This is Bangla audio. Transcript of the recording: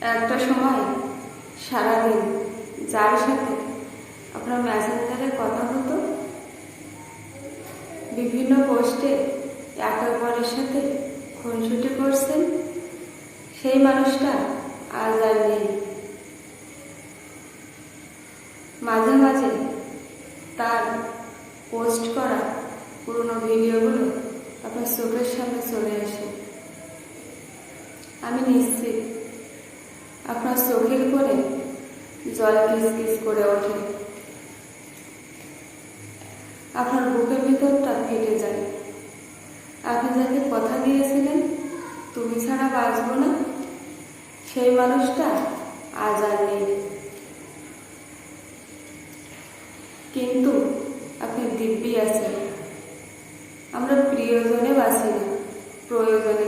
একটা সময় সারাদিন যার সাথে আপনার মেসেঞ্জারে কথা হতো, বিভিন্ন পোস্টে একে অপরের সাথে খুনসুটি করছেন, সেই মানুষটা আজ আর নেই। মাঝে মাঝে তার পোস্ট করা পুরনো ভিডিওগুলো আপনার চোখের সামনে চলে আসে। আমি নিশ্চিত আপনার চোখের কোণে জল কিস করে ওঠে, আপনার বুকের ভিতরটা ফেটে যায়। আপনি যাকে কথা দিয়েছিলেন তুমি ছাড়া বাঁচব না, সেই মানুষটা আজ আর নেই। কিন্তু আপনি দিব্যি আছেন। আমরা প্রিয়জনে বাঁচি না, প্রয়োজনে